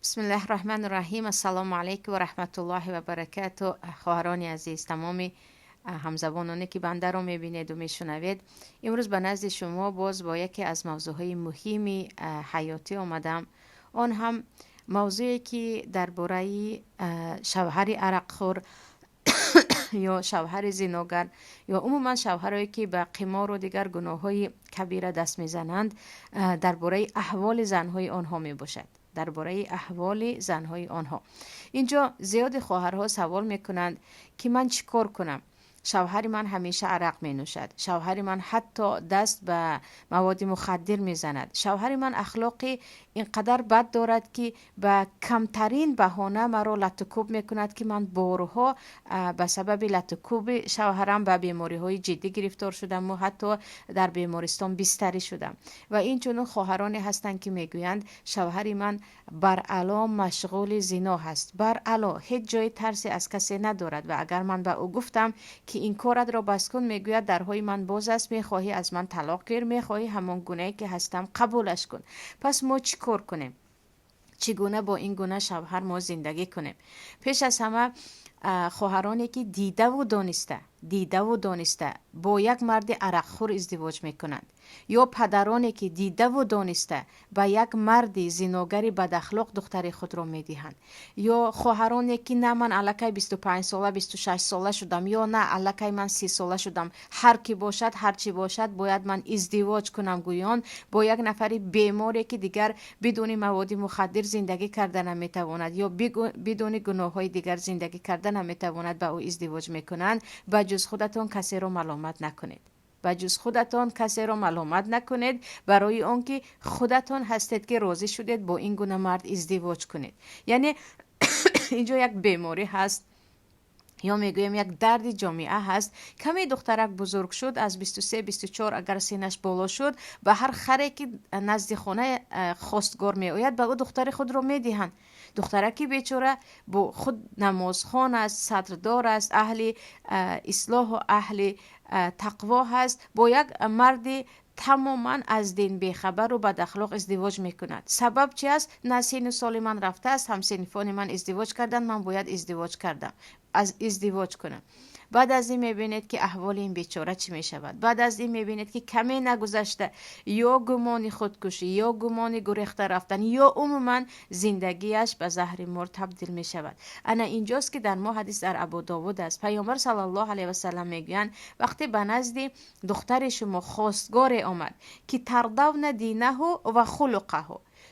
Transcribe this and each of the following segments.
بسم الله الرحمن الرحیم. السلام علیکم و رحمت الله و برکاته. خواهران عزیز، تمامی همزبانانی که بنده رو میبینید و میشنوید، امروز به نزد شما باز با یکی از موضوعهای مهمی حیاتی آمدم. آن هم موضوعی که درباره شوهر عرقخور یا شوهر زیناگر یا عموما شوهرایی که به قمار و دیگر گناههای کبیره دست میزنند، درباره احوال زنهای آنها می باشد. درباره احوال زنهای آنها اینجا زیاد خواهرها سوال میکنند که من چیکار کنم؟ شوهر من همیشه عرق می نوشد، شوهر من حتی دست به مواد مخدر می زند، شوهر من اخلاقی اینقدر بد دارد که به کمترین بهانه مرا لطکوب می کند که من بارها به سبب لطکوب شوهرم به بیماری های جدی گرفتار شدم و حتی در بیمارستان بستری شدم. و این چنین خواهرانی هستند که میگویند شوهر من برعلا مشغول زنا هست، برعلا هیچ جای ترسی از کسی ندارد و اگر من به او گفتم که این کارت را بس کن، میگوید درهای من باز است، میخواهی از من طلاق گیر، میخواهی همان گونه که هستم قبولش کن. پس ما چی کار کنیم؟ چگونه با این گونه شوهر ما زندگی کنیم؟ پیش از همه خواهرانی که دیده و دانسته با یک مرد عرقخور ازدواج میکنند، یا پدرانی که دیده و دانسته با یک مرد زیناگری بد اخلاق دختر خود را میدهند، یا خواهرانی که نه من الکی 25 ساله 26 ساله شدم، یا نه الکی من 30 ساله شدم، هر کی باشد هر چی باشد باید من ازدواج کنم، گویان با یک نفری بیماری که دیگر بدون مواد مخدر زندگی کردن نمیتواند یا بدون گناه های دیگر زندگی کردن نمیتواند با او ازدواج میکنند. به جز خودتان کسی را ملامت نکنید، به جز خودتان کسی را ملامت نکنید، برای آنکه خودتان هستید که راضی شدید با این گونه مرد ازدواج کنید. یعنی اینجا یک بیماری هست یا میگویم یک درد جامعه هست. کمی دخترک بزرگ شد، از 23 24 اگر سینش بالا شد، به هر خری که نزد خانه خواستگار می آید به او دختر خود را می دهند. دخترکی بیچاره با خود نمازخوان است، صدردار است، اهل اصلاح و اهل تقوا هست، با یک مرد تماما از دین بیخبر و بد اخلاق ازدواج میکند. سبب چی است؟ نه سن سال من رفته است، همسنفان من ازدواج کردن، من باید ازدواج کنم. بعد از این میبینید که احوال این بیچاره چی میشود. بعد از این میبینید که کمی نگذشته یا گمان خودکشی یا گمان گریخته رفتن یا عموما زندگیش به زهر مار تبدیل میشود. انا اینجاست که در ما حدیث در ابو داود است، پیامبر صلی الله علیه و سلم میگویند وقتی به نزد دختر شما خواستگار آمد که ترضون دینه و خلقه،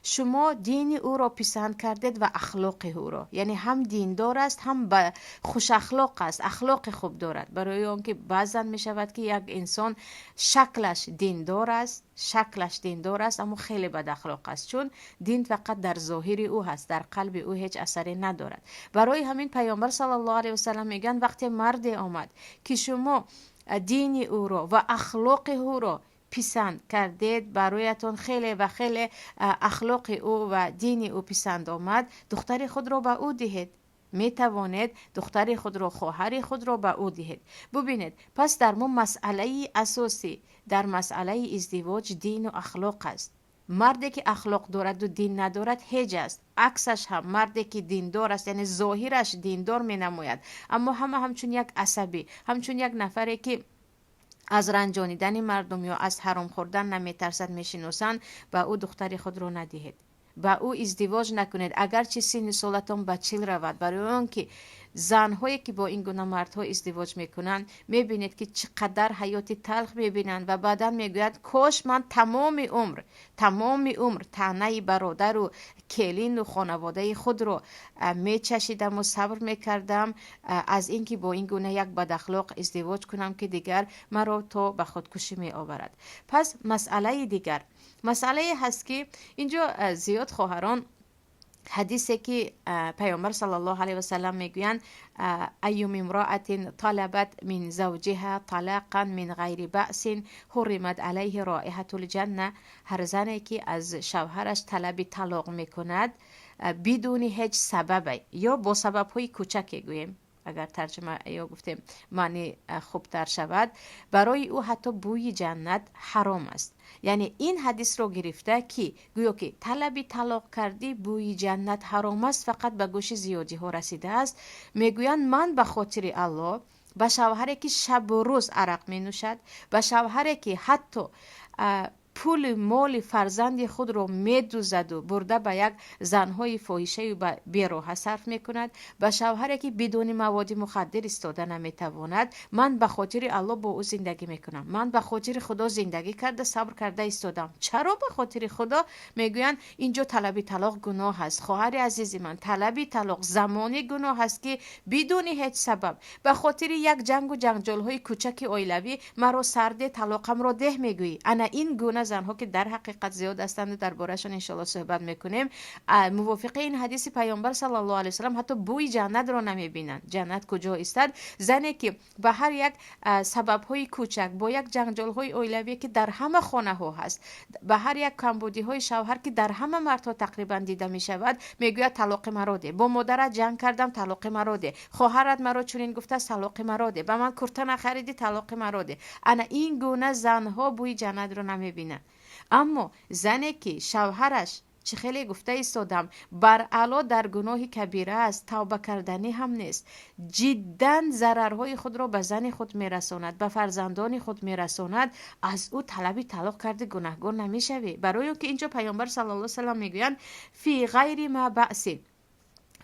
شما دین او را پسند کردید و اخلاق او را، یعنی هم دیندار است هم خوش اخلاق است، اخلاق خوب دارد. برای آنکه بعضا می شود که یک انسان شکلش دیندار است اما خیلی بد اخلاق است، چون دین فقط در ظاهر او هست، در قلب او هیچ اثری ندارد. برای همین پیامبر صلی الله علیه و سلم میگن وقتی مرد آمد که شما دین او را و اخلاق او را پسند کردید، برایتان خیلی و خیلی اخلاق او و دین او پسند آمد، دختر خود را به او دهید. می توانید دختر خود را، خواهر خود را به او دهید. ببینید، پس در ما مسئله اساسی در مسئله ازدواج دین و اخلاق است. مردی که اخلاق دارد و دین ندارد هیچ است. عکسش هم مردی که دیندار است، یعنی ظاهرش دیندار می نماید اما همچون یک عصبی، همچون یک نفری که از رنجانیدن مردم یا از حرام خوردن نمیترسد میشناسند، با او دختر خود را ندهید، با او ازدواج نکنید اگرچه سن سالتان به 40 رود. برای اون که زنهایی که با این گونه مردها ازدواج میکنند میبینید که چقدر حیات تلخ میبینند و بعدا میگوید کاش من تمام عمر طعنه برادر و کلین و خانواده خود رو میچشیدم و صبر میکردم از اینکه با این گونه یک بد اخلاق ازدواج کنم که دیگر مرا تا به خودکشی می آورد. پس مسئله هست که اینجا زیاد خواهران حدیثی که پیامبر صلی الله علیه و سلم میگویند ایوم امرأة طلبت من زوجها طلاقا من غیر بأس حرمت علیه رائحة الجنه، هر زنی که از شوهرش طلب طلاق میکند بدون هیچ سبب یا با سبب های کوچک گوییم، اگر ترجمه یا گفتیم معنی خوبتر شود، برای او حتی بوی جنت حرام است. یعنی این حدیث رو گرفته که گویا که طلبی طلاق کردی بوی جنت حرام است، فقط به گوش زیادی ها رسیده است. میگویند من به خاطر الله به شوهری که شب و روز عرق می نوشد، به شوهری که حتی پول مال فرزند خود رو میدوزد و برده به یک زنهای فاحشه و بیراه صرف میکند، به شوهری که بدون مواد مخدر ایستاده نمیتواند، من به خاطر الله با او زندگی میکنم، من به خاطر خدا زندگی کرده صبر کرده ایستادم. چرا به خاطر خدا؟ میگویند اینجا طلب طلاق گناه است. خواهر عزیز من، طلب طلاق زمانی گناه است که بدون هیچ سبب به خاطر یک جنگ و جنجال های کوچک اویلوی مرا سرده طلاقم را ده میگویی. انا این گونه زنها که در حقیقت زیاد هستند و دربارهشون ان شاء الله صحبت میکنیم، موافق این حدیث پیامبر صلی الله علیه و سلم حتی بوی جنت را نمیبینند. جنت کجا استاد؟ زنی که به هر یک سبب های کوچک، با یک جنجال های اویلوی که در همه خانه ها هست، به هر یک کمبودی های شوهر که در همه مردها تقریبا دیده می شود، میگوید طلاق مرا ده، با مادرت جنگ کردم طلاق مرا ده، خواهرت مرا چنین گفته طلاق مرا ده، به من کرته نخریدی طلاق مرا ده. انا این گونه زنها بوی جنت رو نمیبینند. اما زنی که شوهرش چه خیلی گفته ایستادم بر علا در گناه کبیره است، توبه کردنی هم نیست، جدا ضررهای خود را به زن خود میرساند، به فرزندان خود میرساند، از او طلب طلاق کرده گناهگار نمیشوی. برای که اینجا پیامبر صلی الله علیه و سلم میگویند فی غیر ما بأس،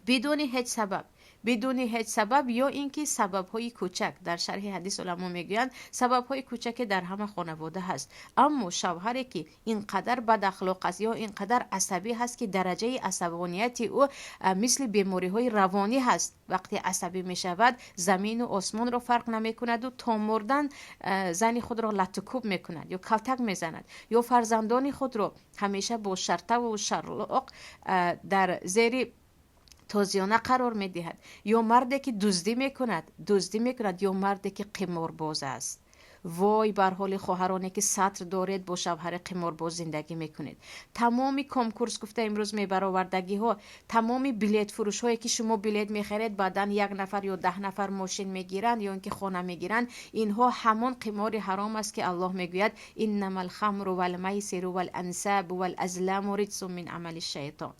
بدون هیچ سبب، بدون هیچ سبب، یا اینکه سبب های کوچک. در شرح حدیث علما میگویند سبب های کوچک در همه خانواده هست، اما شوهری که اینقدر بد اخلاق است یا اینقدر عصبی هست که درجه عصبانیت او مثل بیماری های روانی هست، وقتی عصبی می شود زمین و آسمان رو فرق نمی کند و تا مردن زن خود را لطکوب می کند یا کلتک می زند، یا فرزندان خود رو همیشه با شرطه و شرلق در زیر تازیانه قرار می دهد، یا مردی که دزدی میکند یا مردی که قمارباز است. وای بر حال خواهرانی که سطر دارید با شوهر قمارباز زندگی میکنید. تمامی کنکورس گفته امروز برآوردگی ها، تمامی بلیت فروش هایی که شما بلیت میخرید بعدن یک نفر یا 10 نفر ماشین میگیرند یا اینکه خانه میگیرند، اینها همان قمار حرام است که الله میگوید انما الخمر والمیسر والانساب والازلام رجس من عمل الشیطان.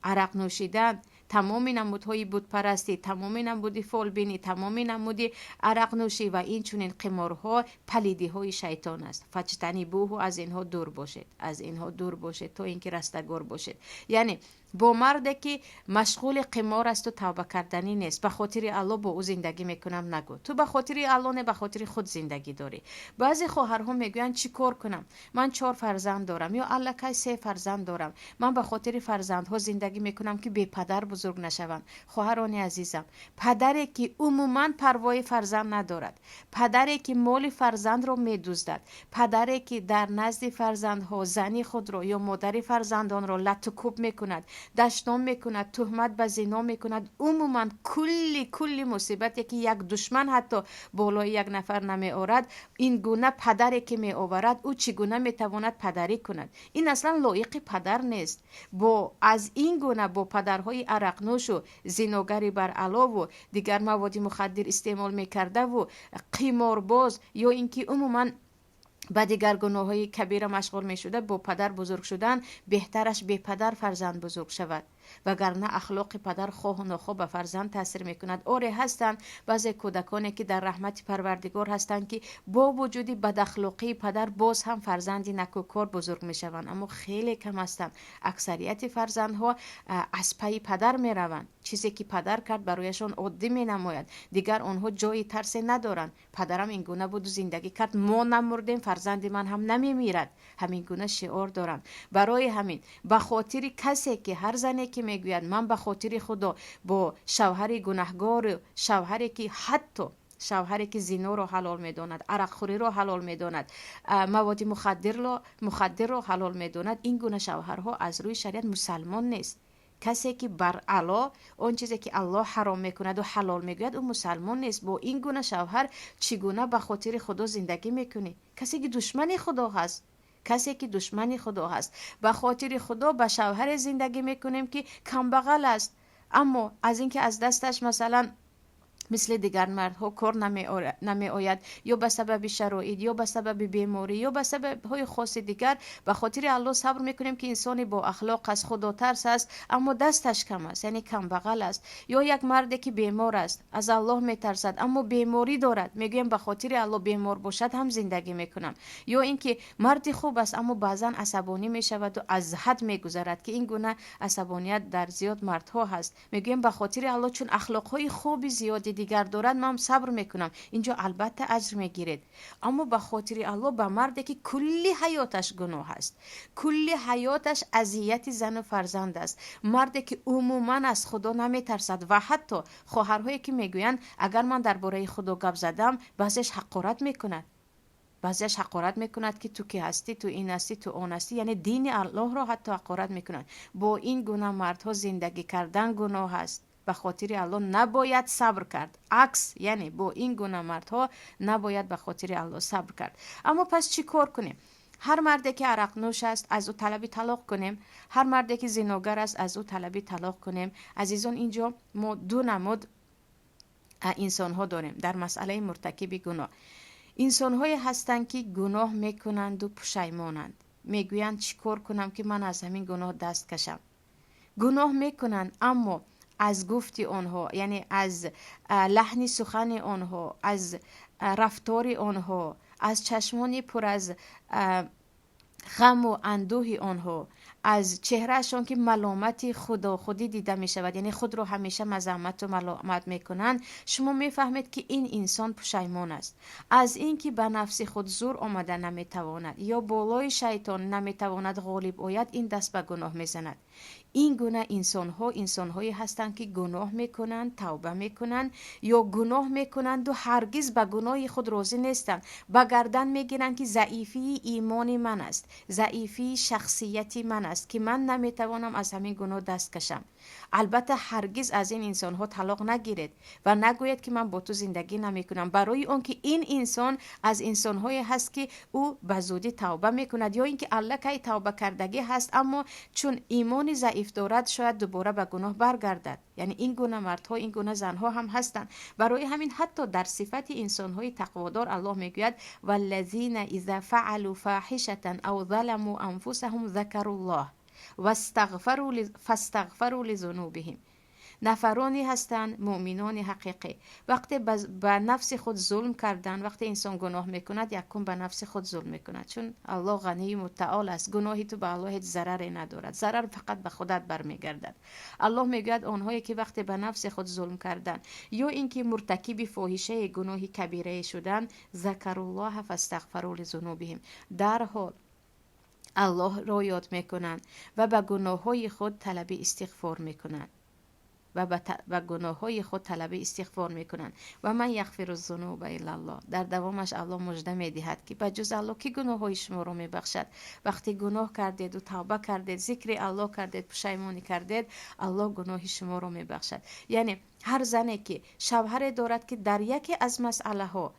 عرق نوشیدن، تمام نمودهای بت پرستی، تمام نمودی فالبینی، تمام نمودی عرق نوشی و این چنین قمارها پلیدی های شیطان است. فاجتنبوه، از اینها دور باشید، از اینها دور باشید تا اینکه رستگار باشید. یعنی با مردی که مشغول قمار است و توبه کردنی نیست، به خاطر الله با او زندگی میکنم نگو. تو به خاطر الله نه، به خاطر خود زندگی داری. بعضی خواهرها میگویند چی کار کنم، من 4 فرزند دارم یا الکی 3 فرزند دارم، من به خاطر فرزندها زندگی میکنم که بی پدر بزرگ نشوم. خواهران عزیزم، پدری که عموما پروای فرزند ندارد، پدری که مال فرزند رو میدزدد، پدری که در نزد فرزندها زنی خود رو یا مادر فرزندان رو لطکوب میکند، دشنام میکند، تهمت به زنا میکند، عموما کلی مصیبتی که یک دشمن حتی بالای یک نفر نمی آورد، این گونه پدری که می آورد او چگونه میتواند پدری کند؟ این اصلا لایق پدر نیست. با از این گونه با پدرهای عرق نوش و زناگری بر علاوه و دیگر مواد مخدر استعمال میکرده و قمارباز یا اینکه عموما با دیگر گناه های کبیره مشغول می شده، با پدر بزرگ شدن بهترش به پدر فرزند بزرگ شود، وگرنه اخلاق پدر خواه و ناخواه به فرزند تاثیر میکند. آره هستند بعضی کودکانی که در رحمت پروردگار هستند که با وجودی بد اخلاقی پدر باز هم فرزندی نکوکار بزرگ میشوند، اما خیلی کم هستند. اکثریت فرزندها از پی پدر میروند، چیزی که پدر کرد برایشان عادی می نماید، دیگر آنها جای ترس ندارند. پدرم این گونه بود و زندگی کرد، ما نمردیم، فرزند من هم نمیمیرد. همین گونه شعار دارند. برای همین به خاطر کسی که هر زنی که میگوید من به خاطر خدا با شوهر گناهگار، شوهری که حتی شوهری که زنا رو حلال میداند، عرق خوری رو حلال میداند، مواد مخدر رو حلال میداند، این گونه شوهرها از روی شریعت مسلمان نیست. کسی که بر علا اون چیزی که الله حرام میکند و حلال میگوید او مسلمان نیست. با این گونه شوهر چگونه به خاطر خدا زندگی میکنی؟ کسی که دشمن خدا هست، کسی که دشمن خدا هست. به خاطر خدا به شوهر زندگی میکنیم که کم بغل است، اما از اینکه از دستش مثلا مثل دیگر مردها کار نمی آید، یا به سبب شرایط یا به سبب بیماری یا به سبب های خاص دیگر. به خاطر الله صبر میکنیم که انسانی با اخلاق است، خدا ترس است، اما دستش کم است، یعنی کم بغل است. یا یک مردی که بیمار است، از الله میترسد اما بیماری دارد، میگویم به خاطر الله بیمار باشد هم زندگی میکنم. یا اینکه مرد خوب است اما بعضا عصبانی میشود و از حد میگذرد، که این گونه عصبانیت در زیاد مردها هست. میگویم به خاطر الله چون اخلاق های خوب زیادی دیگر دارد من صبر میکنم. اینجا البته اجر میگیرید، اما به خاطر الله به مردی که کلی حیاتش گناه است، کلی حیاتش اذیت زن و فرزند است، مردی که عموما از خدا نمیترسد و حتی خواهرهایی که میگویند اگر من درباره خدا گپ زدم بعضیش حقارت میکند، بعضیش حقارت میکند که تو کی هستی، تو این هستی، تو اون هستی، یعنی دین الله را حتی حقارت میکنند. با این گونه مردها زندگی کردن گناه است، به خاطر الله نباید صبر کرد. عکس، یعنی با این گونه مردها نباید به خاطر الله صبر کرد. اما پس چی کار کنیم؟ هر مردی که عرق نوش است از او طلب طلاق کنیم، هر مردی که زناگر است از او طلب طلاق کنیم. عزیزان اینجا ما دو نمود انسان ها داریم در مسئله مرتکب گناه. انسان های هستند که گناه میکنند و پشیمانند، میگویند چیکار کنم که من از همین گناه دست کشم. گناه میکنند اما از گفت آنها، یعنی از لحن سخن آنها، از رفتار آنها، از چشمانی پر از غم و اندوه آنها، از چهرهشان که ملامت خودی دیده می شود، یعنی خود رو همیشه مذمت و ملامت می کنند، شما می فهمید که این انسان پشیمان است از اینکه به نفس خود زور آمده نمی تواند یا بالای شیطان نمی تواند غالب آید، این دست به گناه می زند. این گونه انسان‌هایی هستند که گناه میکنند، توبه میکنند یا گناه میکنند و هرگز به گناه خود راضی نیستند. به گردن میگیرند که ضعیفی ایمان من است، ضعیفی شخصیتی من است که من نمیتوانم از همین گناه دست کشم. البته هرگز از این انسان‌ها طلاق نگیرید و نگوید که من با تو زندگی نمیکنم، برای اون که این انسان از انسان‌هایی هست که او به زودی توبه میکند، یا اینکه الکی توبه کردگی هست اما چون ایمان ضعیف دارد شاید دوباره به گناه برگردد. یعنی این گونه مردها، این گونه زنها هم هستند. برای همین حتی در صفت انسان‌های تقوادار الله میگوید والذین اذا فعلوا فاحشة او ظلموا انفسهم ذکروا الله فاستغفروا لذنوبهم. نفرانی هستند مؤمنان حقیقی وقتی به نفس خود ظلم کردن، وقتی انسان گناه میکند یکم به نفس خود ظلم میکند، چون الله غنی متعال است، گناهی تو به الله هیچ ضرری ندارد، ضرر فقط به خودت برمیگردد. الله میگوید آنهایی که وقتی به نفس خود ظلم کردن یا اینکه مرتکب فاحشه گناهی کبیره شدن، ذکر الله فاستغفروا لذنوبهم، در حال الله را یاد میکنند و به گناههای خود طلب استغفار میکنند و گناههای خود طلب استغفار میکنند. و من یغفر الذنوب الا الله، در دوامش الله مژده میدهد که بجز الله کی گناههای شما رو میبخشد. وقتی گناه کردید و توبه کردید، ذکر الله کردید، پشیمانی کردید، الله گناه شما رو میبخشد. یعنی هر زنی که شوهر دارد که در یکی از مسئله ها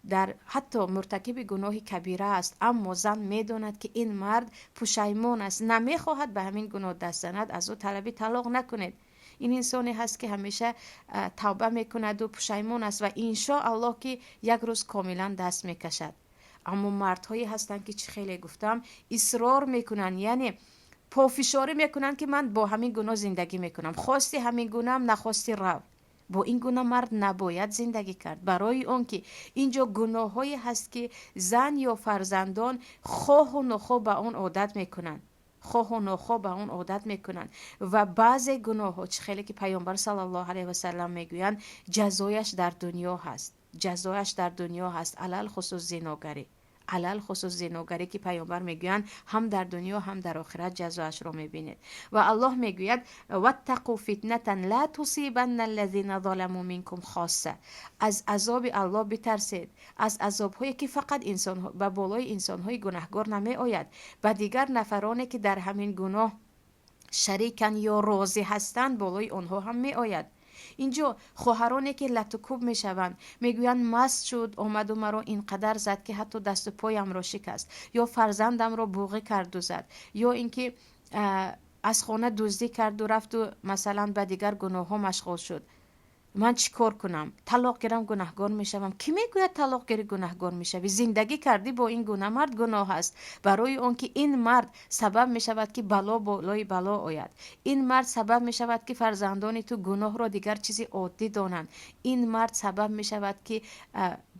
در حتی مرتکب گناه کبیره است، اما زن میداند که این مرد پشیمان است، نمیخواهد به همین گناه دست زند، از او طلب طلاق نکنید. این انسانی هست که همیشه توبه میکند و پشیمان است و انشاءالله که یک روز کاملا دست میکشد. اما مردهایی هستند که چه خیلی گفتم اصرار میکنن، یعنی پافشاری میکنن که من با همین گناه زندگی میکنم، خواستی همین گناه هم نخواستی رو. با این گناه مرد نباید زندگی کرد، برای اون که اینجا گناهایی هست که زن یا فرزندان خواه و نخواه به اون عادت میکنن، خواه و نخواه به اون عادت میکنن و بعضی گناه ها چه خیلی که پیامبر صلی الله علیه و سلم میگویند جزایش در دنیا هست، جزایش در دنیا هست، علل خصوص زناگری، علل خصوص زناگری که پیامبر میگویند هم در دنیا هم در آخرت جزایش رو میبینید. و الله میگوید واتقوا فتنه لا تصیبن الذین ظلموا منکم خاصه، از عذاب الله بترسید، از عذاب هایی که فقط انسان ها به بالای انسان های گناهکار نمی آید، و دیگر نفرانی که در همین گناه شریکن یا راضی هستند بالای آنها هم می آید. اینجا خواهرانی که لطکوب می شوند میگویند مست شد آمد و مرا اینقدر زد که حتی دست و پایم را شکست، یا فرزندم را بوغی کرد و زد، یا اینکه از خانه دزدی کرد و رفت و مثلا به دیگر گناه ها مشغول شد من چی کار کنم؟ طلاق گیرم گناهگار میشوم. کی میگوید طلاق گیری گناهگار میشوی؟ زندگی کردی با این گونه مرد گناه است. برای اون که این مرد سبب میشود که بلا بالای بلا آید. این مرد سبب میشود که فرزندان تو گناه را دیگر چیزی عادی دانند. این مرد سبب میشود که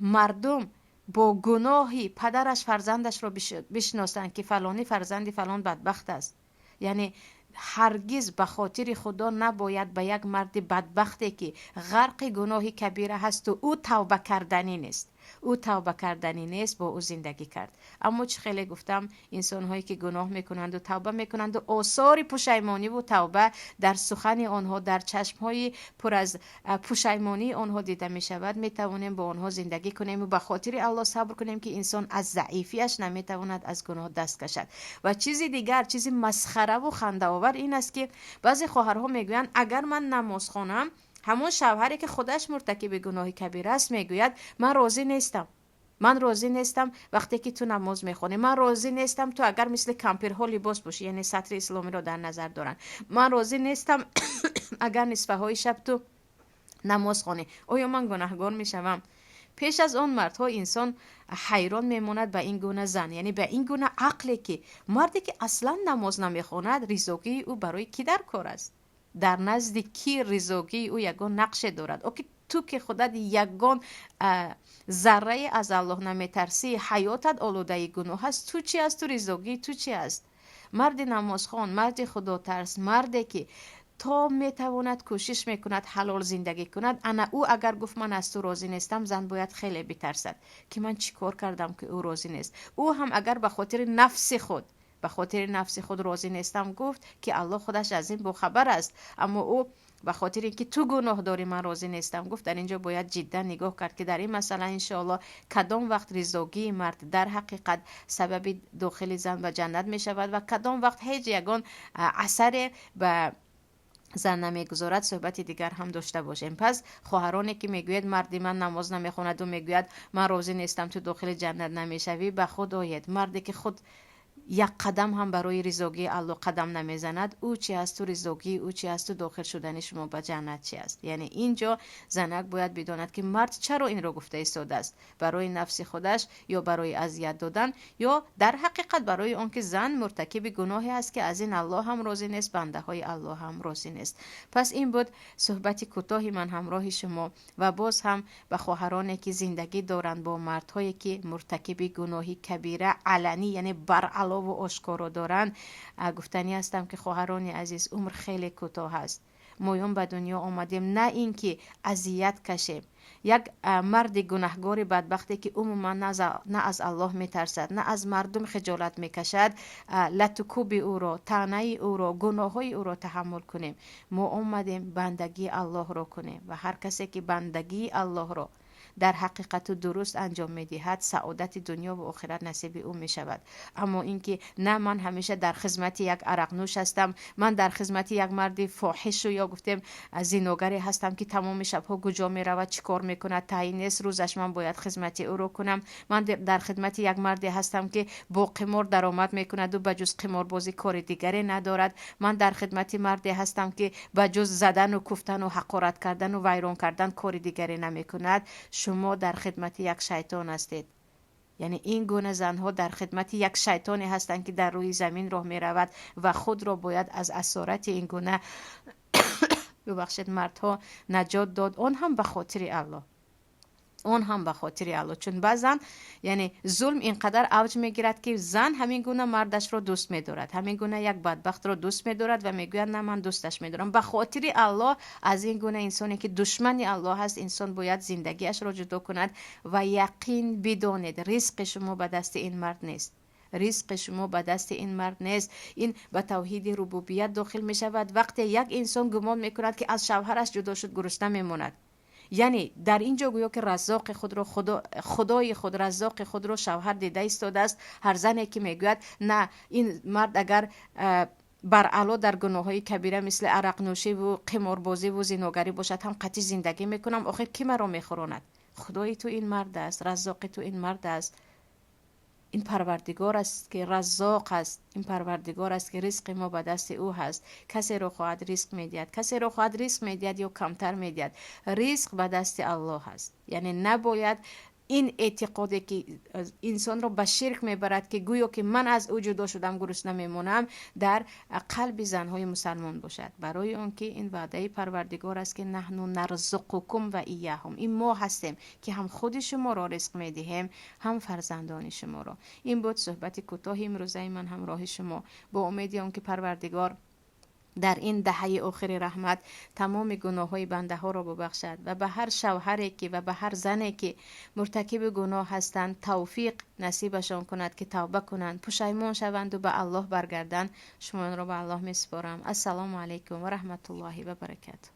مردم با گناهی پدرش فرزندش را بشناسند که فلانی فرزند فلان بدبخت است. یعنی هرگز به خاطر خدا نباید به یک مرد بدبختی که غرق گناه کبیره هست و او توبه کردنی نیست، او توبه کردنی نیست، با او زندگی کرد. اما چه خیلی گفتم انسان هایی که گناه میکنند و توبه میکنند و آثار پشیمانی و توبه در سخن آنها، در چشم های پر از پشیمانی آنها دیده می شود، می توانیم با آنها زندگی کنیم و به خاطر الله صبر کنیم که انسان از ضعیفیش نمی تواند از گناه دست کشد. و چیزی دیگر، چیزی مسخره و خنده آور این است که بعضی خواهرها میگویند اگر من نماز خوانم، همون شوهری که خودش مرتکب گناه کبیره است میگوید من راضی نیستم، من راضی نیستم وقتی که تو نماز میخونی، من راضی نیستم تو اگر مثل کمپیرها لباس باشی، یعنی سطر اسلامی رو در نظر دارن، من راضی نیستم اگر نصفه های شب تو نماز خونی. آیا من گناهگار میشوم؟ پیش از آن مردها انسان حیران میماند به این گونه زن، یعنی به این گونه عقلی که مردی که اصلا نماز نمیخواند رضاگی او برای کی در کار است؟ در نزد کی رضاگی او یگان نقش دارد؟ او که تو که خودت یگان ذره از الله نمیترسی، حیاتت آلوده گناه است، تو چی است؟ تو رضاگی تو چی است؟ مرد نمازخوان، مرد خدا ترس، مردی که تا میتواند کوشش میکند حلال زندگی کند، انا او اگر گفت من از تو راضی نیستم، زن باید خیلی بترسد که من چی کار کردم که او راضی نیست. او هم اگر به خاطر نفس خود راضی نیستم گفت که الله خودش از این باخبر است، اما او به خاطر اینکه تو گناه داری من راضی نیستم گفت. در اینجا باید جدا نگاه کرد که در این مسئله انشاءالله کدام وقت رضاگی مرد در حقیقت سبب داخل زن به جنت می شود و کدام وقت هیچ یگان اثر به زن نمیگذارد. صحبت دیگر هم داشته باشیم. پس خواهرانی که میگوید مردی من نماز نمیخواند و میگوید من راضی نیستم تو داخل جنت نمیشوی، به خود آید. مردی که خود یک قدم هم برای رضاگی الله قدم نمیزند، او چی است تو رضاگی او چی است تو داخل شدن شما به جنت چی است؟ یعنی اینجا زنک باید بداند که مرد چرا این رو گفته ایستاده است، برای نفس خودش یا برای اذیت دادن یا در حقیقت برای آنکه زن مرتکب گناهی است که از این الله هم راضی نیست، بنده های الله هم راضی نیست. پس این بود صحبت کوتاهی من همراه شما و باز هم به خواهرانی که زندگی دارند با مردهایی که مرتکب گناهی کبیره علنی یعنی بر و آشکارا دارن گفتنی هستم که خواهران عزیز عمر خیلی کوتاه است. ما به دنیا آمدیم نه اینکه اذیت کشیم. یک مرد گناهگار بدبختی که عموما نه از الله میترسد نه از مردم خجالت میکشد، لطکوب او را، طعنه او را، گناههای او را تحمل کنیم. ما آمدیم بندگی الله را کنیم و هر کسی که بندگی الله را در حقیقت درست انجام میدهد سعادت دنیا و آخرت نصیب او می شود. اما اینکه نه من همیشه در خدمت یک عرق نوش هستم، من در خدمت یک مرد فاحش و یا گفتم زینوگری هستم که تمام شبها کجا می رود چیکار میکند تعیین نیست، روزش من باید خدمت او رو کنم. من در خدمت یک مرد هستم که با قمار درآمد میکند و بجز قمار بازی کار دیگری ندارد. من در خدمت مرد هستم که بجز زدن و کوفتن و حقارت کردن و ویران کردن کار دیگری نمیکند. شما در خدمت یک شیطان هستید. یعنی این گونه زنها در خدمت یک شیطانی هستند که در روی زمین راه می رود و خود را باید از اسارت این گونه ببخشید مردها نجات داد، اون هم به خاطر الله، اون هم به خاطر الله. چون بعضن یعنی ظلم اینقدر اوج میگیرد که زن همین گونه مردش رو دوست میدارد، همین گونه یک بدبخت رو دوست میدارد و میگوید نه من دوستش میدارم. به خاطر الله از این گونه انسانی که دشمن الله هست انسان باید زندگیش رو جدا کند و یقین بدانید رزق شما به دست این مرد نیست، رزق شما به دست این مرد نیست. این به توحید ربوبیت داخل می شود. وقتی یک انسان گمان میکند که از شوهرش جدا شد گرسنه میماند، یعنی در اینجا گویا که رزاق خود رو خدای خود رزاق خود رو شوهر دیده ایستاده است. هر زنی که میگوید نه این مرد اگر بر علا در گناههای کبیره مثل عرق نوشی و قماربازی و زیناگری باشد هم قطعی زندگی میکنم، آخر کی مرا میخوراند؟ خدای تو این مرد است، رزاق تو این مرد است. این پروردگار است که رزاق است، این پروردگار است که رزق ما به دست او هست. کسی رو خواهد رزق میدهد، کسی رو خواهد رزق میدهد یا کمتر میدهد. رزق به دست الله هست. یعنی نباید این اعتقادی که انسان رو به شرک میبرد که گویا که من از او جدا شدم گرسنه میمونم در قلب زنهای مسلمان باشد. برای اون که این وعده پروردگار است که نحن نرزقکم و ایهم، این ما هستیم که هم خود شما را رزق میدهیم هم فرزندان شما را. این بود صحبت کوتاه امروزه من همراه شما، با امید اون که پروردگار در این دهه آخر رحمت تمام گناه های بنده ها را ببخشد و به هر شوهری که و به هر زنی که مرتکب گناه هستند توفیق نصیبشان کند که توبه کنند، پشیمان شوند و به الله برگردند. شما را به الله می سپارم. السلام علیکم و رحمت الله و برکاته.